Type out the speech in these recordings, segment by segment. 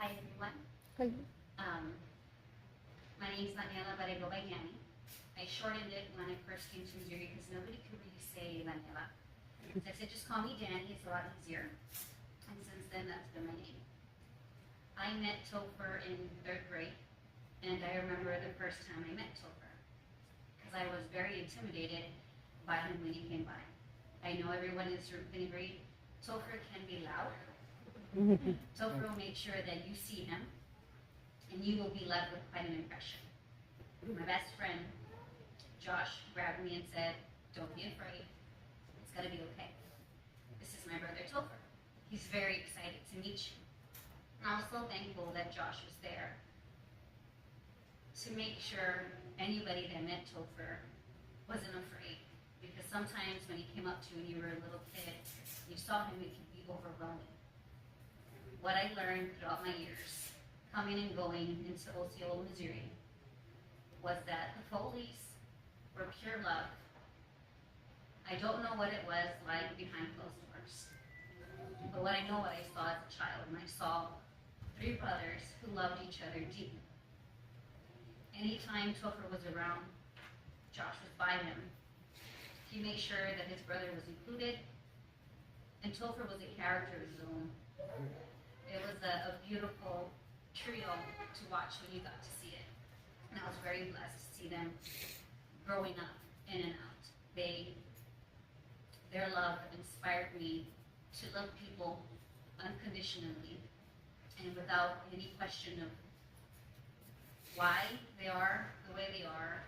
Hi everyone. Hi. My name is Daniela, but I go by Danny. I shortened it when I first came to Missouri because nobody could really say Daniela. So I said, just call me Danny, it's a lot easier. And since then, that's been my name. I met Topher in third grade, and I remember the first time I met Topher because I was very intimidated by him when he came by. I know everyone in this room can agree, Topher can be loud. Topher will make sure that you see him, and you will be left with quite an impression. My best friend, Josh, grabbed me and said, don't be afraid, it's gonna be okay. This is my brother Topher. He's very excited to meet you. And I was so thankful that Josh was there to make sure anybody that met Topher wasn't afraid. Because sometimes when he came up to you and you were a little kid, you saw him, it could be overwhelming. What I learned throughout my years, coming and going into Osceola, Missouri, was that the Foleys were pure love. I don't know what it was like behind closed doors, but what I know what I saw as a child, and I saw three brothers who loved each other deeply. Anytime Topher was around, Josh was by him. He made sure that his brother was included, and Topher was a character of his own. It was a beautiful trio to watch when you got to see it. And I was very blessed to see them growing up in and out. Their love inspired me to love people unconditionally and without any question of why they are the way they are,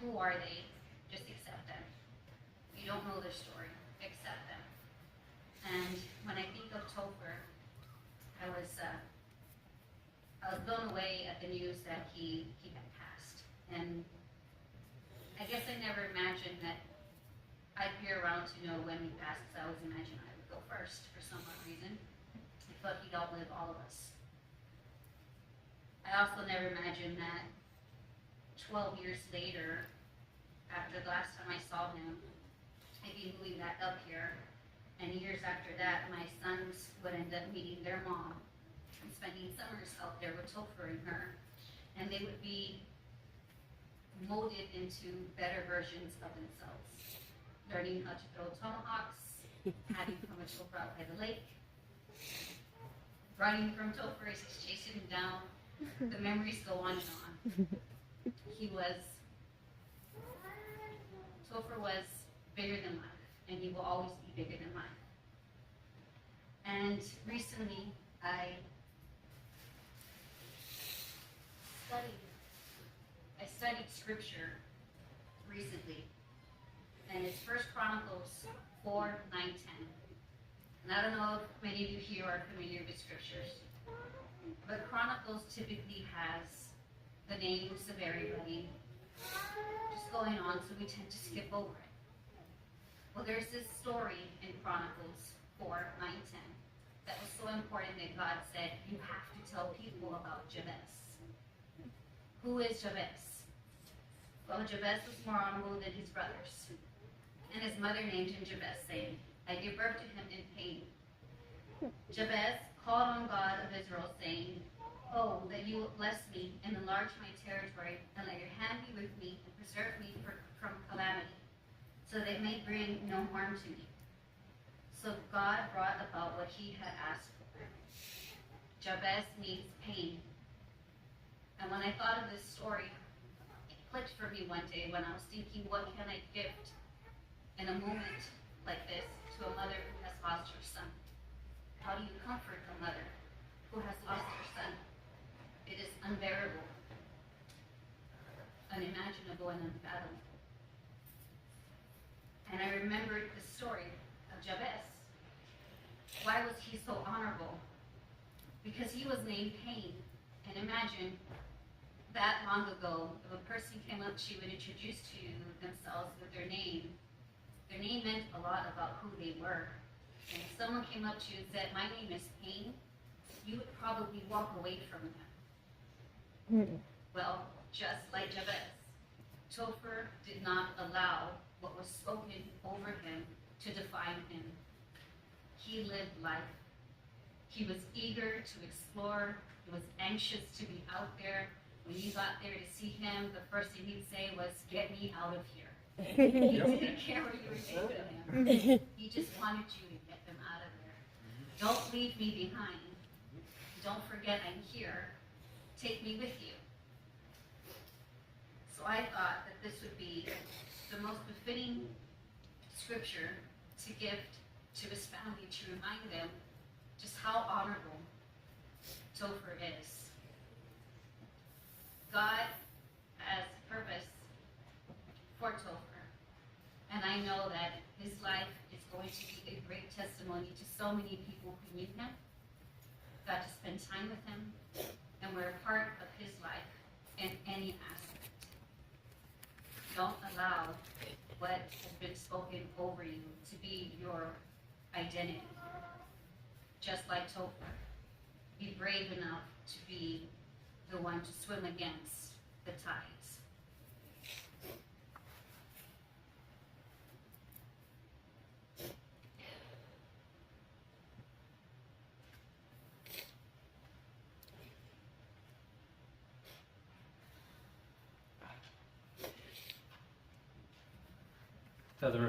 who are they, just accept them. You don't know their story, accept them. And when I think of Topher, I was blown away at the news that he had passed. And I guess I never imagined that I'd be around to know when he passed, because I always imagined I would go first for some odd reason. I thought he'd outlive all of us. I also never imagined that 12 years later, after the last time I saw him, I'd be moving back up here. And years after that, my sons would end up meeting their mom and spending summers out there with Topher and her. And they would be molded into better versions of themselves. Learning how to throw tomahawks, having from a Topher out by the lake, running from Topher as he's chasing him down. The memories go on and on. Topher was bigger than life, and he will always be bigger than life. And recently, I studied scripture recently, and it's 1 Chronicles 4, 9, 10. And I don't know if many of you here are familiar with scriptures, but Chronicles typically has the names of everybody just going on, so we tend to skip over it. Well, there's this story in Chronicles 4, 9, 10 that was so important that God said, you have to tell people about Jabez. Who is Jabez? Well, Jabez was more honorable than his brothers. And his mother named him Jabez, saying, I give birth to him in pain. Jabez called on God of Israel, saying, oh, that you will bless me and enlarge my territory, and let your hand be with me and preserve me from calamity, so that it may bring no harm to me. So God brought about what he had asked for. Jabez means pain. And when I thought of this story, it clicked for me one day when I was thinking, what can I gift in a moment like this to a mother who has lost her son? How do you comfort a mother who has lost her son? It is unbearable, unimaginable, and unfathomable. And I remembered the story of Jabez. Why was he so honorable? Because he was named Pain. And imagine that long ago, if a person came up to you and introduced to themselves with their name meant a lot about who they were. And if someone came up to you and said, my name is Pain, you would probably walk away from them. Well, just like Jabez, Topher did not allow what was spoken over him to define him. He lived life. He was eager to explore. He was anxious to be out there. When you got there to see him, the first thing he'd say was, "Get me out of here." He didn't care what you were saying to him. He just wanted you to get them out of there. Don't leave me behind. Don't forget I'm here. Take me with you. So I thought that this would be the most befitting scripture to give to his family to remind them just how honorable Topher is. God has purpose for Topher, and I know that his life is going to be a great testimony to so many people who need him, got to spend time with him, and we're a part of his life in any aspect. Don't allow what has been spoken over you to be your identity. Just like Topher, be brave enough to be the one to swim against the tides. Father,